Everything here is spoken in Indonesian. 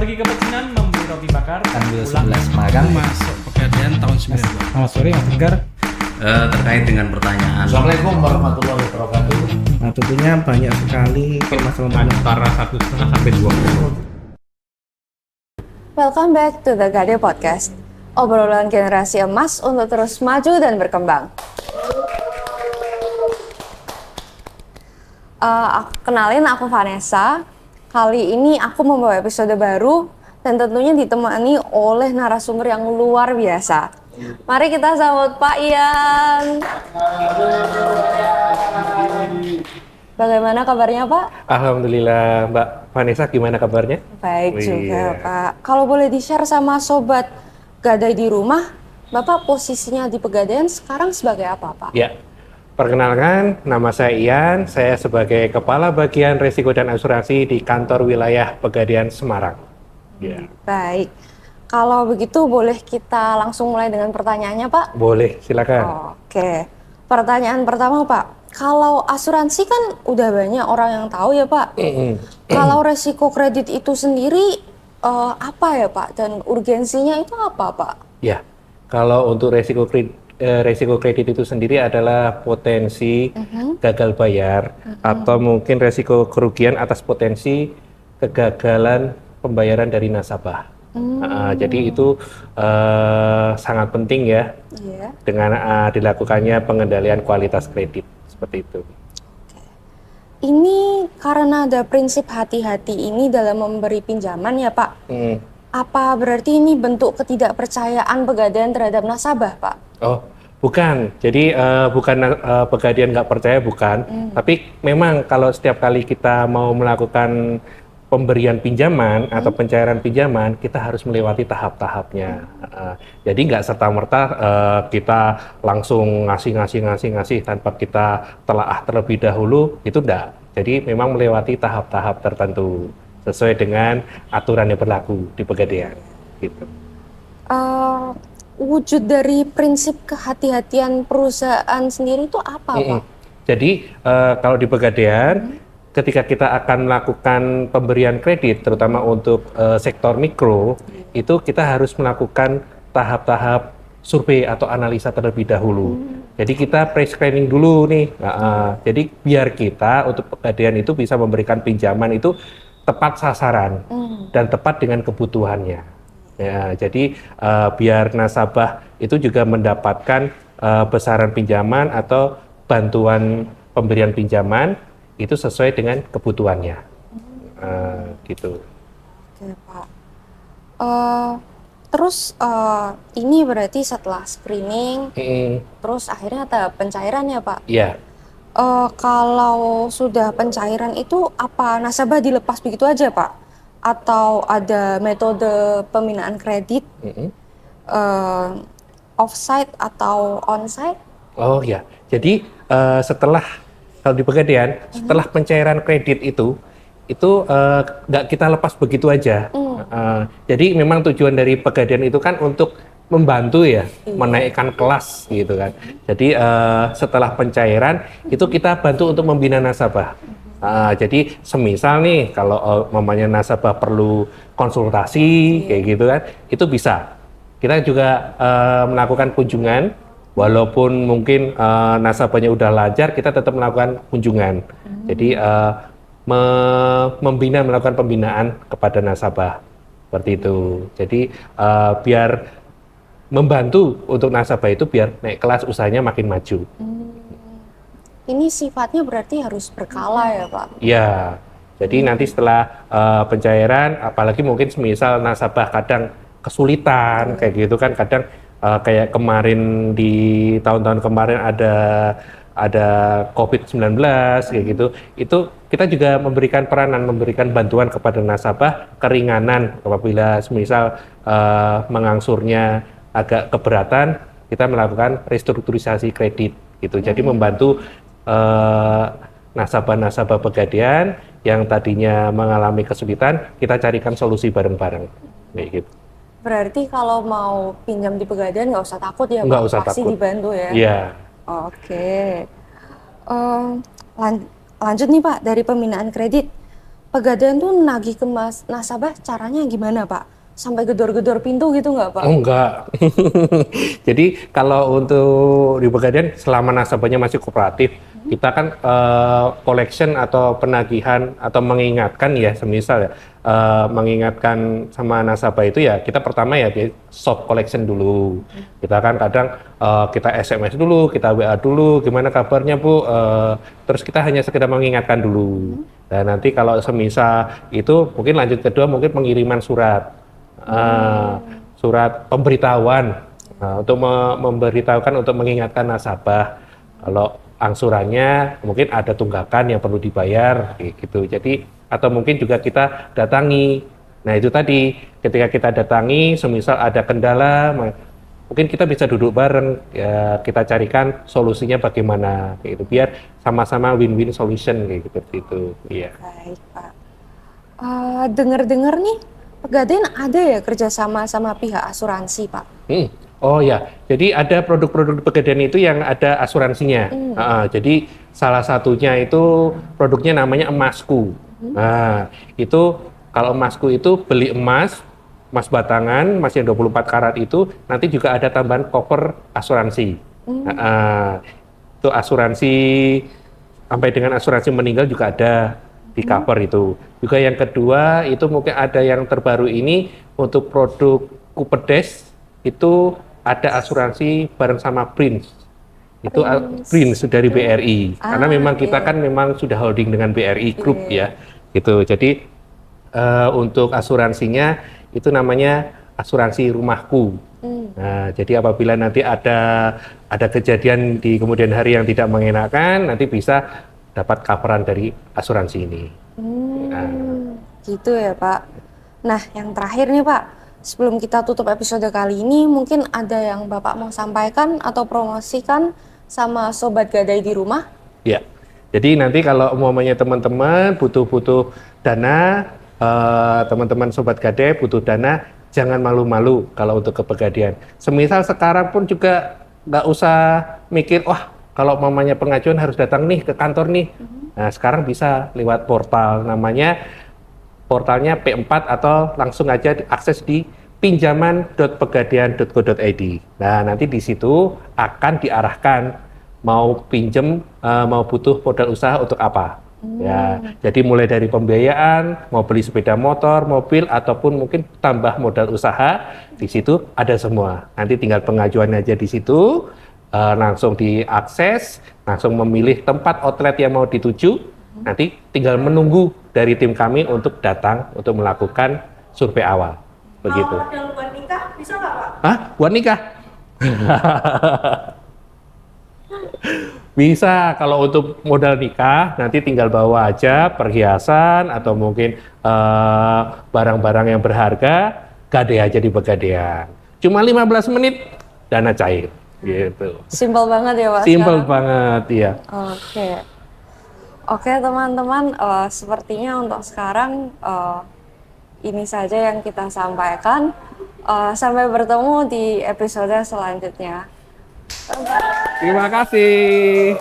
pergi ke pecinan membeli roti bakar ambil pulang 11 magang. Masuk pegadaian tahun 92. Selamat sore Mas Enggar. Terkait dengan pertanyaan. Assalamualaikum warahmatullahi wabarakatuh. Nah, tentunya banyak sekali masalah Antara 1,5 sampai 2 kilo. Welcome back to the Gade Podcast. Obrolan generasi emas untuk terus maju dan berkembang. Kenalin, aku Vanessa. Kali ini aku membawa episode baru dan tentunya ditemani oleh narasumber yang luar biasa. Mari kita sambut Pak Ian. Bagaimana kabarnya Pak? Alhamdulillah, Mbak Vanessa, gimana kabarnya? Baik juga Iya. Pak. Kalau boleh di-share sama sobat Gadai di rumah, Bapak posisinya di Pegadaian sekarang sebagai apa Pak? Ya, perkenalkan, nama saya Ian. Saya sebagai Kepala Bagian Risiko dan Asuransi di Kantor Wilayah Pegadaian Semarang. Ya, Baik. Kalau begitu boleh kita langsung mulai dengan pertanyaannya Pak? boleh, silakan. Oke. Pertanyaan pertama Pak. Kalau asuransi kan udah banyak orang yang tahu ya Pak. Kalau resiko kredit itu sendiri apa ya Pak? Dan urgensinya itu apa Pak? Ya, kalau untuk resiko kredit itu sendiri adalah potensi gagal bayar atau mungkin resiko kerugian atas potensi kegagalan pembayaran dari nasabah. Jadi itu sangat penting ya Iya. dengan dilakukannya pengendalian kualitas kredit seperti itu. Ini karena ada prinsip hati-hati ini dalam memberi pinjaman ya Pak. Apa berarti ini bentuk ketidakpercayaan Pegadaian terhadap nasabah Pak? Oh, bukan. Jadi bukan Pegadaian nggak percaya, bukan. Tapi memang kalau setiap kali kita mau melakukan pemberian pinjaman atau pencairan pinjaman, kita harus melewati tahap-tahapnya. Jadi nggak serta-merta kita langsung ngasih tanpa kita telaah terlebih dahulu, itu enggak. Jadi memang melewati tahap-tahap tertentu sesuai dengan aturan yang berlaku di Pegadaian. Gitu. Wujud dari prinsip kehati-hatian perusahaan sendiri itu apa Pak? Jadi kalau di Pegadaian, ketika kita akan melakukan pemberian kredit, terutama untuk sektor mikro, itu kita harus melakukan tahap-tahap survei atau analisa terlebih dahulu. Jadi kita pre-screening dulu nih. Jadi biar kita untuk Pegadaian itu bisa memberikan pinjaman itu tepat sasaran dan tepat dengan kebutuhannya. Ya, jadi biar nasabah itu juga mendapatkan besaran pinjaman atau bantuan pemberian pinjaman itu sesuai dengan kebutuhannya, gitu. Oke Pak. Terus ini berarti setelah screening, terus akhirnya ada pencairan ya Pak? Iya. Kalau sudah pencairan itu apa nasabah dilepas begitu aja Pak? Atau ada metode pembinaan kredit offsite atau onsite? Oh ya, jadi setelah kalau di Pegadaian, setelah pencairan kredit itu nggak kita lepas begitu aja. Jadi memang tujuan dari Pegadaian itu kan untuk membantu ya, menaikkan kelas gitu kan. Jadi setelah pencairan itu kita bantu untuk membina nasabah. Jadi semisal nih kalau mamanya nasabah perlu konsultasi kayak gitu kan, itu bisa. Kita juga melakukan kunjungan, walaupun mungkin nasabahnya udah lancar, kita tetap melakukan kunjungan. Jadi melakukan pembinaan kepada nasabah seperti itu. Jadi biar membantu untuk nasabah itu biar naik kelas usahanya makin maju. Ini sifatnya berarti harus berkala ya Pak? Ya, jadi nanti setelah pencairan, apalagi mungkin semisal nasabah kadang kesulitan kayak gitu kan, kadang kayak kemarin di tahun-tahun kemarin ada COVID-19 kayak gitu, itu kita juga memberikan peranan, memberikan bantuan kepada nasabah keringanan apabila semisal mengangsurnya agak keberatan, kita melakukan restrukturisasi kredit gitu. Jadi membantu nasabah-nasabah Pegadaian yang tadinya mengalami kesulitan, kita carikan solusi bareng-bareng kayak gitu. Berarti kalau mau pinjam di Pegadaian nggak usah takut ya Nggak Pak? usah Pasti takut. dibantu ya? Iya. Oke. Lanjut nih Pak, dari pembinaan kredit. Pegadaian tuh nagih ke nasabah caranya gimana Pak? Sampai gedor-gedor pintu gitu nggak Pak? Oh, enggak. Jadi kalau untuk di Pegadaian selama nasabahnya masih kooperatif, kita kan collection atau penagihan atau mengingatkan ya, semisal ya, mengingatkan sama nasabah itu ya, kita pertama ya soft collection dulu. Kita kan kadang kita SMS dulu, kita WA dulu, gimana kabarnya Bu? Terus kita hanya sekedar mengingatkan dulu. Dan nanti kalau semisal itu mungkin lanjut kedua mungkin pengiriman surat. Surat pemberitahuan untuk memberitahukan untuk mengingatkan nasabah kalau angsurannya mungkin ada tunggakan yang perlu dibayar gitu. Jadi atau mungkin juga kita datangi. Nah itu tadi ketika kita datangi semisal ada kendala mungkin kita bisa duduk bareng ya, kita carikan solusinya bagaimana gitu biar sama-sama win-win solution kayak gitu. Iya. Baik Pak. Dengar-dengar nih Pegadaian ada ya kerjasama sama pihak asuransi Pak? Oh ya, jadi ada produk-produk Pegadaian itu yang ada asuransinya. Jadi salah satunya itu produknya namanya Emasku. Nah, itu kalau Emasku itu beli emas batangan, emas yang 24 karat itu nanti juga ada tambahan cover asuransi. Itu asuransi sampai dengan asuransi meninggal juga ada di cover itu. Juga yang kedua itu mungkin ada yang terbaru ini untuk produk Kupedes itu ada asuransi bareng sama Prince. Itu Prince dari BRI. Karena memang kita kan memang sudah holding dengan BRI Group ya. Gitu. Jadi untuk asuransinya itu namanya asuransi rumahku. Nah, jadi apabila nanti ada kejadian di kemudian hari yang tidak mengenakan, nanti bisa dapat coveran dari asuransi ini. Gitu ya Pak. Nah yang terakhir nih Pak, sebelum kita tutup episode kali ini, mungkin ada yang Bapak mau sampaikan atau promosikan sama Sobat Gadai di rumah? Ya, jadi nanti kalau umpamanya teman-teman butuh dana, teman-teman Sobat Gadai butuh dana, jangan malu-malu kalau untuk kepegadaian. Semisal sekarang pun juga nggak usah mikir, wah kalau mamanya pengajuan harus datang nih ke kantor nih. Nah, sekarang bisa lewat portal, portalnya P4 atau langsung aja akses di pinjaman.pegadaian.go.id. Nah, nanti di situ akan diarahkan mau pinjem, mau butuh modal usaha untuk apa. Ya, jadi mulai dari pembiayaan, mau beli sepeda motor, mobil, ataupun mungkin tambah modal usaha, di situ ada semua. Nanti tinggal pengajuan aja di situ. Langsung diakses, langsung memilih tempat outlet yang mau dituju, nanti tinggal menunggu dari tim kami untuk datang untuk melakukan survei awal. Begitu. Kalau modal buat nikah bisa nggak Pak? Hah? Buat nikah? Bisa, kalau untuk modal nikah nanti tinggal bawa aja perhiasan atau mungkin barang-barang yang berharga, gadai aja di Pegadaian. Cuma 15 menit, dana cair. Gitu. Simpel banget ya Pak. Simpel banget, iya. Oke teman-teman, sepertinya untuk sekarang ini saja yang kita sampaikan. Sampai bertemu di episode selanjutnya. Terima kasih.